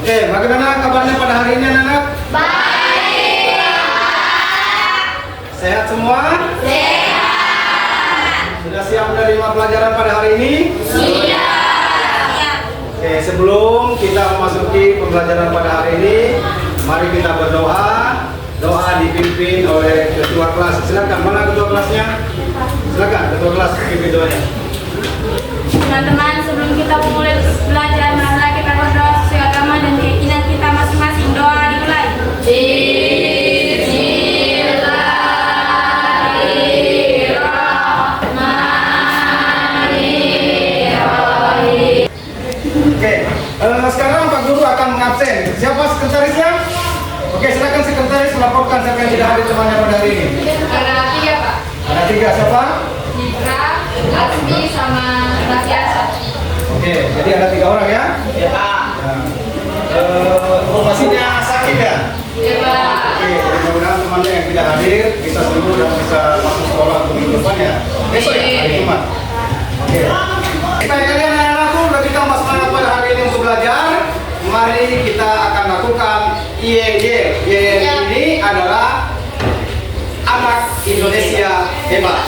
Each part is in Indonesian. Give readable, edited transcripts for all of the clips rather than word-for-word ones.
Oke, bagaimana kabarnya pada hari ini anak-anak? Baik. Sehat semua? Sehat. Sudah siap menerima pelajaran pada hari ini? Siap. Oke, sebelum kita memasuki pembelajaran pada hari ini, mari kita berdoa. Doa dipimpin oleh ketua kelas. Silakan, mana ketua kelasnya? Silakan, ketua kelas pimpin doanya. Teman-teman, sebelum kita memulai belajar, marilah kita berdoa sesuai agama dan keyakinan kita masing-masing. Doa dimulai. Oke, sekarang Pak Guru akan mengabsen. Siapa sekretarisnya? Oke, silakan sekretaris melaporkan siapa yang tidak hadir temannya pada hari ini. Ada 3, Pak. Ada 3, siapa? Citra, Asmi, sama Rasiasa. Oke, jadi ada 3 orang ya? Ya Pak. Informasinya sakit ya? Ya, Pak. Oke, mudah-mudahan temannya yang tidak hadir bisa sembuh dan bisa masuk sekolah untuk minggu depan ya. Besok ya, hari Jumat. Oke. Kita kalian anak-anakku lebih tambah semangat pada hari ini untuk belajar. Mari kita akan lakukan IEY. IEY ini adalah anak Indonesia hebat.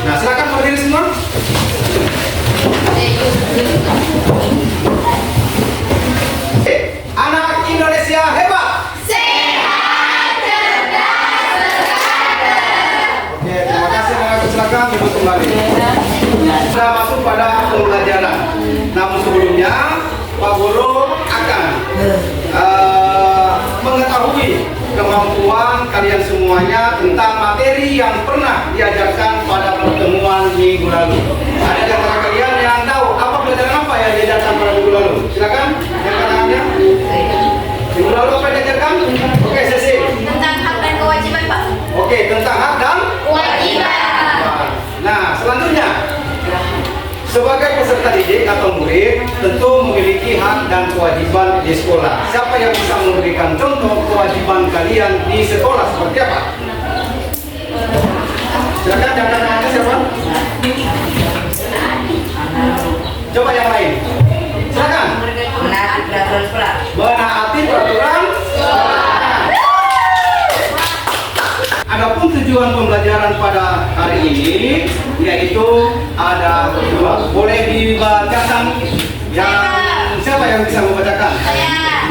Nah, silakan berdiri semua. Oke, anak Indonesia hebat. Oke, terima kasih anak-anak. Silakan duduk kembali. Sudah masuk pada pembelajaran. Namun sebelumnya Pak Guru akan mengetahui kemampuan kalian semuanya tentang materi yang pernah diajarkan pada pertemuan minggu lalu. Ada di antara kalian yang tahu apa pelajaran apa yang diajarkan pada minggu lalu? Silakan, yang tangannya. Minggu lalu apa yang diajarkan? Oke, Cecil. Tentang hak dan kewajiban, Pak. Oke, tentang hak dan Kewajiban. Nah, selanjutnya, sebagai peserta didik atau murid tentu memiliki hak dan kewajiban di sekolah. Siapa yang bisa memberikan contoh kewajiban kalian di sekolah seperti apa? Silakan, jangan nanya siapa? Coba yang lain. Silakan. Menaati peraturan sekolah. Menaati peraturan sekolah. Adapun tujuan pembelajaran pada hari ini yaitu ada 2. Boleh dibacakan yang siapa yang bisa membacakan? Saya.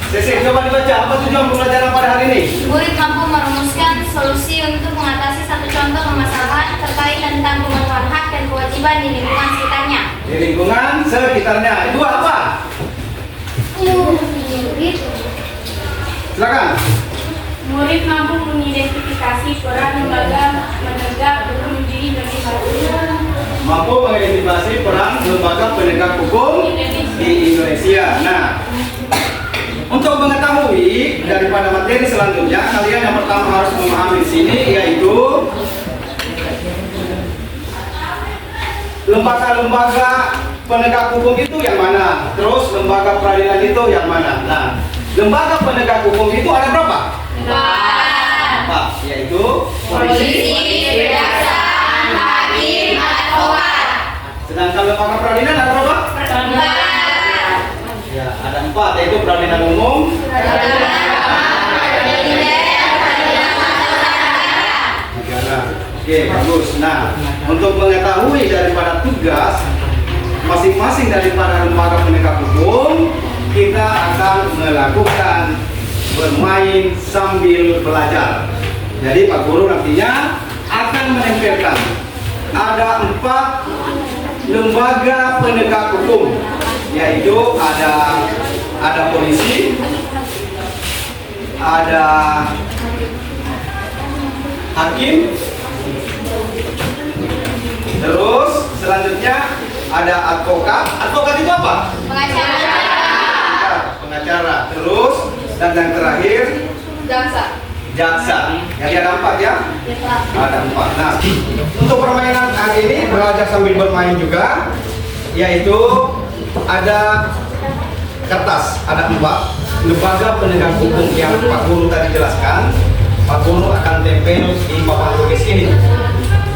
Sesi, coba dibaca. Apa tujuan pembelajaran pada hari ini? Murid mampu merumuskan solusi untuk mengatasi satu contoh permasalahan terkait tentang pemenuhan hak dan kewajiban di lingkungan sekitarnya. Di lingkungan sekitarnya. Itu apa? Murid Silakan. Murid mampu mengidentifikasi peran lembaga penegak hukum di Indonesia. Mampu mengidentifikasi peran lembaga penegak hukum di Indonesia. Nah, untuk mengetahui daripada materi selanjutnya, kalian yang pertama harus memahami di sini yaitu lembaga-lembaga penegak hukum itu yang mana, terus lembaga peradilan itu yang mana. Nah, lembaga penegak hukum itu ada berapa? Apa? Yaitu Polisi, kejaksaan, hakim, advokat. Sedangkan lembaga peradilan ada berapa? Ya, ada 4 yaitu peradilan umum, negara. Oke, bagus. Nah, untuk mengetahui daripada tugas masing-masing daripada lembaga penegak hukum, kita akan melakukan bermain sambil belajar. Jadi Pak Guru nantinya akan menempelkan ada 4 lembaga penegak hukum, yaitu ada polisi, ada hakim, terus selanjutnya ada advokat. Advokat itu apa? Pengacara. Terus dan yang terakhir jaksa. Jadi ada 4 ya? Ada 4. Nah, untuk permainan hari ini belajar sambil bermain juga, yaitu ada kertas, ada 4 lembaga penegak hukum yang Pak Guru tadi jelaskan. Pak Guru akan tempel di papan tulis ini.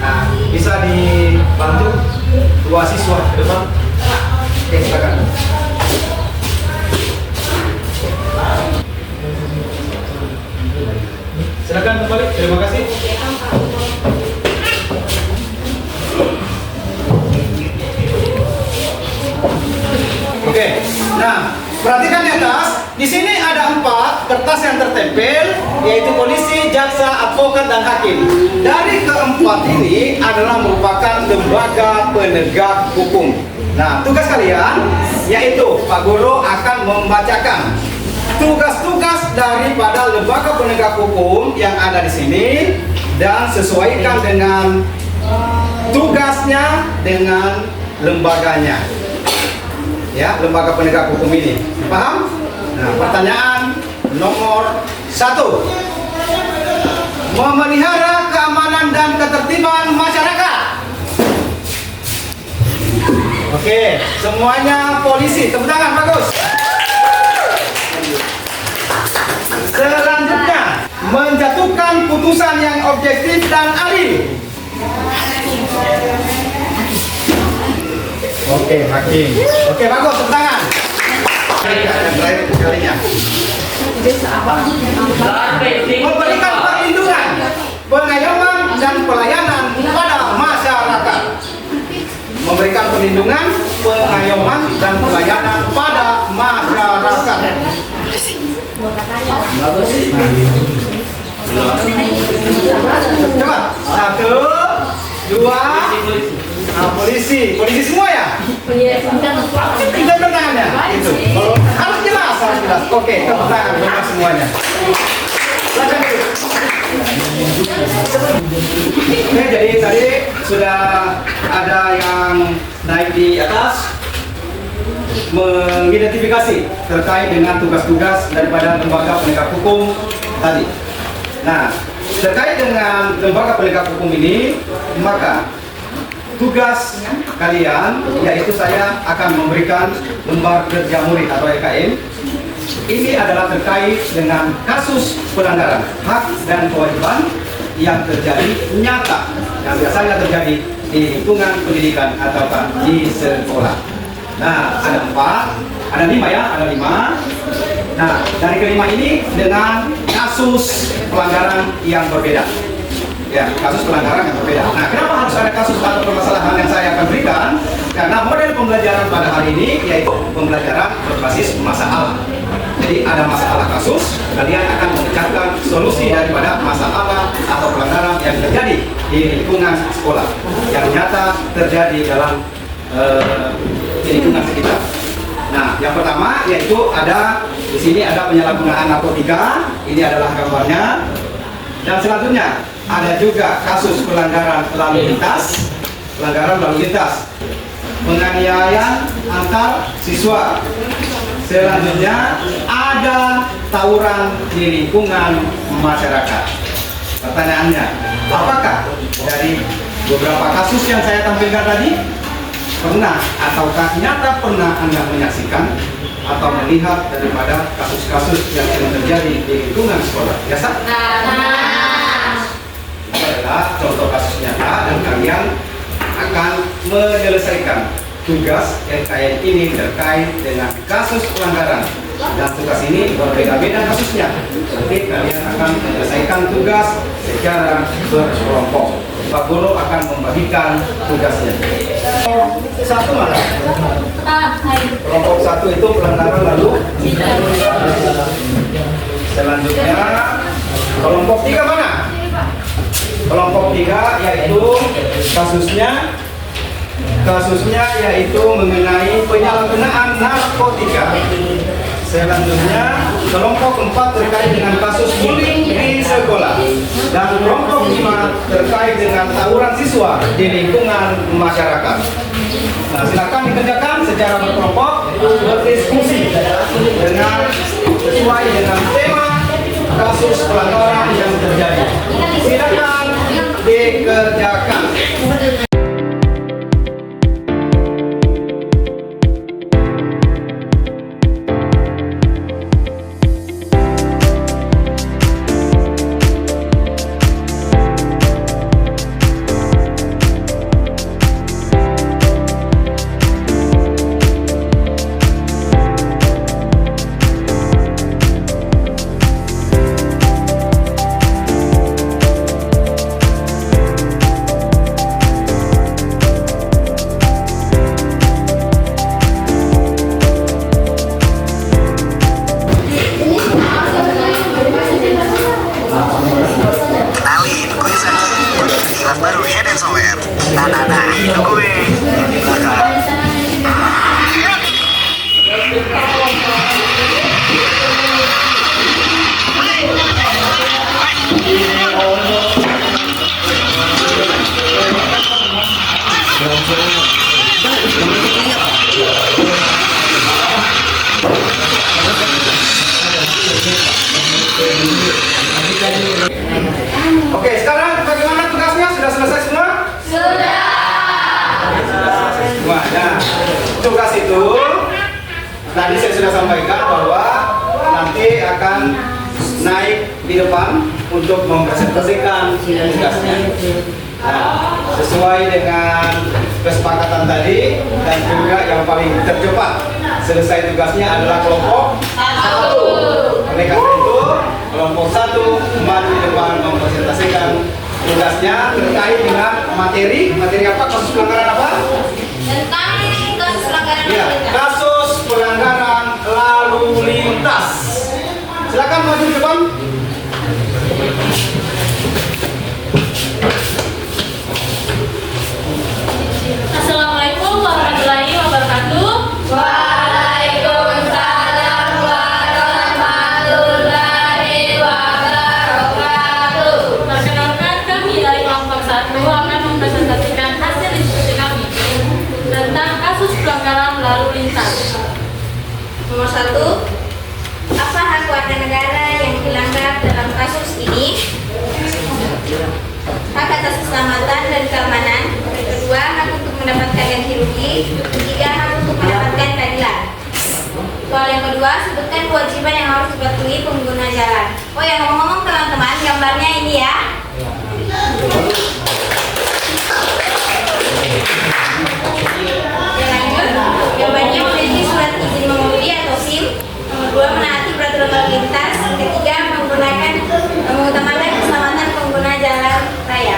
Nah, bisa dibantu 2 siswa ke depan. Oke, silakan. Oke. Nah, perhatikan di atas. Di sini ada 4 kertas yang tertempel, yaitu polisi, jaksa, advokat, dan hakim. Dari keempat ini adalah merupakan lembaga penegak hukum. Nah, tugas kalian yaitu Pak Guru akan membacakan tugas-tugas daripada lembaga penegak hukum yang ada di sini dan sesuaikan dengan tugasnya dengan lembaganya. Ya, lembaga penegak hukum ini. Paham? Nah, pertanyaan nomor 1. Memelihara keamanan dan ketertiban masyarakat. Oke, semuanya polisi. Tepuk tangan, bagus. Selanjutnya, menjatuhkan putusan yang objektif dan adil. Oke, hakim. Oke, bagus, tepuk tangan. Yang terakhir kalinya. Memberikan perlindungan, pengayoman, dan pelayanan kepada masyarakat. Memberikan perlindungan, pengayoman, dan pelayanan pada masyarakat. Coba, 1, 2. Nah, polisi semua ya? Kita bertangannya, itu. Harus jelas. Oke, tepuk tangan buat semuanya. Silakan dulu. Oke, jadi tadi sudah ada yang naik di atas mengidentifikasi terkait dengan tugas-tugas daripada lembaga penegak hukum tadi. Nah, terkait dengan lembaga penegak hukum ini, maka tugas kalian yaitu saya akan memberikan lembar kerja murid atau LKM. Ini adalah terkait dengan kasus pelanggaran hak dan kewajiban yang terjadi nyata, yang biasanya terjadi di lingkungan pendidikan atau di sekolah. Nah, ada 5 ya, ada 5. Nah, dari kelima ini dengan kasus pelanggaran yang berbeda. Ya, kasus pelanggaran yang berbeda. Nah, kenapa harus ada kasus atau permasalahan yang saya akan berikan? Karena model pembelajaran pada hari ini yaitu pembelajaran berbasis masalah. Jadi ada masalah kasus, kalian akan memecahkan solusi daripada masalah atau pelanggaran yang terjadi di lingkungan sekolah yang nyata terjadi dalam di lingkungan sekitar. Nah, yang pertama yaitu ada di sini ada penyalahgunaan narkotika. Ini adalah gambarnya. Dan selanjutnya ada juga kasus pelanggaran lalu lintas, penganiayaan antar siswa. Selanjutnya ada tawuran di lingkungan masyarakat. Pertanyaannya, apakah dari beberapa kasus yang saya tampilkan tadi pernah ataukah nyata pernah Anda menyaksikan atau melihat daripada kasus-kasus yang sedang terjadi di lingkungan sekolah? Ya, Sah? Adalah contoh kasus nyata dan kalian akan menyelesaikan tugas LKM ini terkait dengan kasus pelanggaran, dan tugas ini berbeda-beda kasusnya. Nanti kalian akan menyelesaikan tugas secara berkelompok. Pak Guru akan membagikan tugasnya. Satu mana? Kelompok 1 itu pelanggaran lalu. Selanjutnya kelompok 3 mana? Kelompok 3 yaitu kasusnya yaitu mengenai penyalahgunaan narkotika. Selanjutnya kelompok 4 terkait dengan kasus bullying di sekolah, dan kelompok 5 terkait dengan tawuran siswa di lingkungan masyarakat. Nah, silakan dikerjakan secara berkelompok, berdiskusi dengan sesuai dengan tema kasus pelanggaran yang terjadi. Silakan dikerjakan. tugas itu tadi saya sudah sampaikan bahwa nanti akan naik di depan untuk mempresentasikan tugasnya. Nah, sesuai dengan kesepakatan tadi dan juga yang paling tercepat selesai tugasnya adalah kelompok 1. Oleh karena itu, kelompok 1 maju di depan mempresentasikan tugasnya terkait dengan materi apa, kasus pelanggaran apa? Tentang kasus pelanggaran Ya, kasus pelanggaran lalu lintas. Silakan maju di depan. Assalamualaikum warahmatullahi wabarakatuh. Waalaikumsalam warahmatullahi wabarakatuh. Perkenalkan, kami dari kelompok 1 akan mempresentasikan hasil diskusi kami tentang kasus pelanggaran lalu lintas. Nomor 1, apa hak warga negara yang dilanggar dalam kasus ini? Hak atas keselamatan dan keamanan. Kedua, hak untuk mendapatkan ganti rugi. Ketiga, hak untuk mendapatkan keadilan. Soal yang kedua, sebutkan kewajiban yang harus dipatuhi pengguna jalan. Oh ya, ngomong-ngomong teman-teman, gambarnya ini ya. Yang lanjut, jawabannya memiliki surat izin mengemudi atau SIM. Nomor 2, menaati peraturan lalu lintas. Ketiga, mengutamakan keselamatan pengguna jalan raya.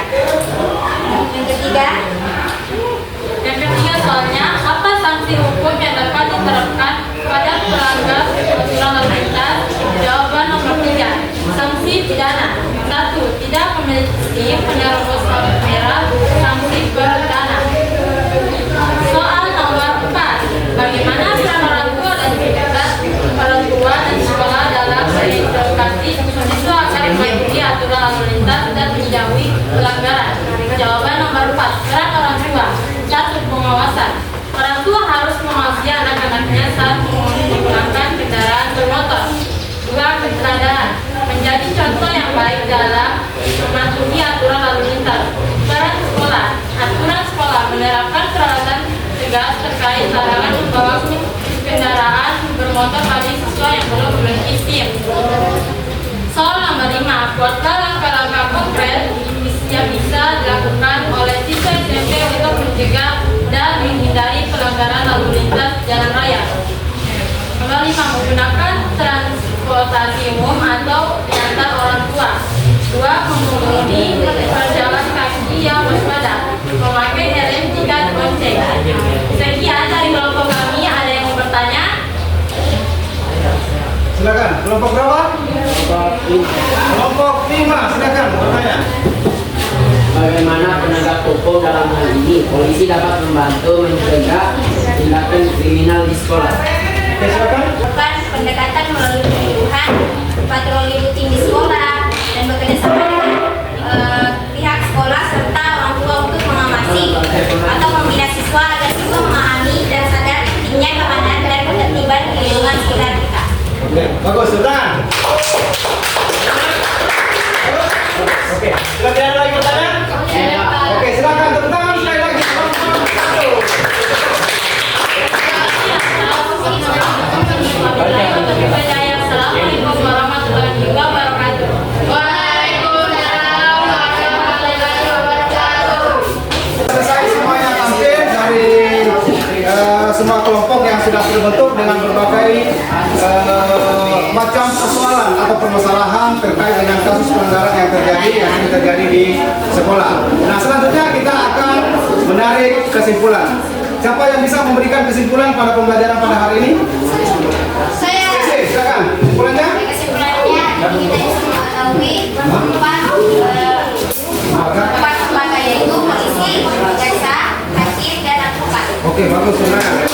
Yang ketiga soalnya, apa sanksi hukum yang dapat diterapkan kepada pelanggar aturan lalu lintas? Jawaban nomor 3, sanksi pidana. 1. Tidak memiliki penerobos lampu merah, sanksi pidana. Soal nomor 4, bagaimana peran orang tua dan sekolah dalam mengedukasi siswa agar mematuhi aturan lalu lintas dan menjauhi pelanggaran? Jawaban nomor 4, peran orang tua. 1. Pengawasan. Orang tua harus mengawasi anak-anaknya saat menggunakan kendaraan bermotor. 2. Keteladanan. Menjadi contoh yang baik dalam mematuhi aturan lalu lintas. Peran sekolah. Aturan sekolah menerapkan peralatan tegas terkait larangan membawa kendaraan bermotor bagi siswa yang belum memiliki SIM. Soal nomor 5, buatlah langkah-langkah konkret yang bisa dilakukan oleh siswa SMP untuk mencegah dan menghindari pelanggaran lalu lintas jalan raya. Nomor 5, menggunakan transportasi umum atau diantar orang tua. 2. Mengemudi berjalan kaki yang waspada, memakai helm jika dibonceng. Sekian dari kelompok kami. Ada yang mau bertanya? Silakan. Kelompok berapa? Kelompok 5. Silakan bertanya. Bagaimana penegak hukum dalam hal ini? Polisi dapat membantu mencegah tindakan kriminal di sekolah. Oke, silakan. Bukan pendekatan melalui penyuluhan, patroli rutin di sekolah, dan bekerja sama dengan pihak sekolah serta orang tua untuk mengawasi atau membina siswa agar siswa memahami dan sadar pentingnya keamanan dan ketertiban di lingkungan sekitar kita. Oke, bagus. Silakan. Oke, sudah tidak ada lagi pertanyaan? Oke, silakan tepuk tangan sekali lagi. Assalamualaikum warahmatullahi wabarakatuh. Waalaikumsalam warahmatullahi wabarakatuh. Selesai semuanya tampil dari semua kelompok yang sudah terbentuk dengan berbagai macam persoalan atau permasalahan terkait dengan kasus pelanggaran yang terjadi di sekolah. Nah, selanjutnya kita akan menarik kesimpulan. Siapa yang bisa memberikan kesimpulan pada pembelajaran pada hari ini? Saya. Silakan. Kesimpulannya? Kesimpulannya kita bisa mengetahui empat lembaga yaitu polisi, jaksa, hakim, dan advokat. Oke, bagus. Silakan.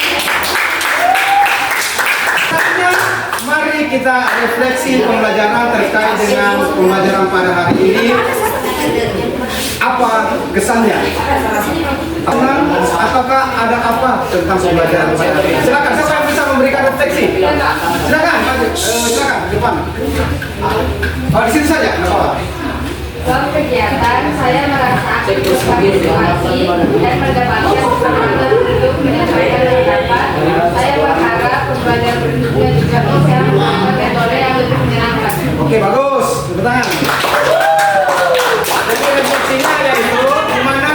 Selanjutnya, mari kita refleksi pembelajaran terkait dengan pembelajaran pada hari ini. Apa kesannya? Ataukah ada apa tentang pembelajaran pada hari ini? Silakan, siapa yang bisa memberikan refleksi? Silakan, silakan depan. Di situ saja, nggak apa-apa. Dalam kegiatan, saya merasa aktif berpartisipasi dan mendapatkan pengalaman hidup untuk menyampaikan pendapat. Saya berharap pembelajaran berikutnya juga bisa menggunakan metode yang lebih menyenangkan. Oke, bagus. Tepuk tangan. Jadi refleksinya yaitu di mana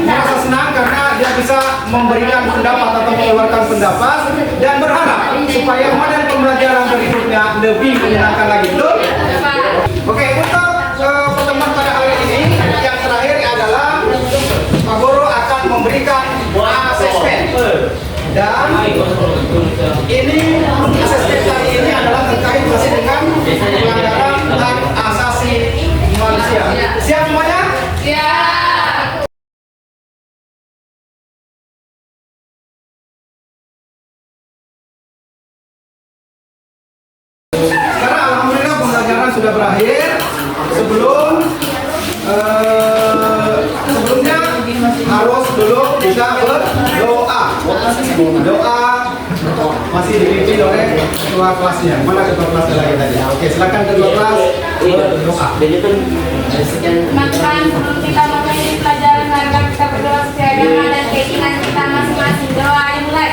merasa senang karena dia bisa memberikan pendapat atau mengeluarkan pendapat dan berharap supaya model pembelajaran berikutnya lebih menyenangkan lagi. Betul? Oke, untuk pertemuan pada hari ini yang terakhir adalah Pak Guru akan memberikan asesmen. Dan ini asesmen kali ini adalah terkait masih dengan pelanggaran hak asasi manusia. Siap semuanya? Sekarang alhamdulillah pembelajaran sudah berakhir. Sebelumnya harus dulu kita berdoa. Doa masih dipimpin oleh ketua kelasnya. Mana ketua kelasnya lagi tadi? Oke, silakan ketua kelas berdoa. Teman-teman, sebelum kita memulai pelajaran, mari kita berdoa sesuai agama dan keinginan kita masing-masing. Doa dimulai.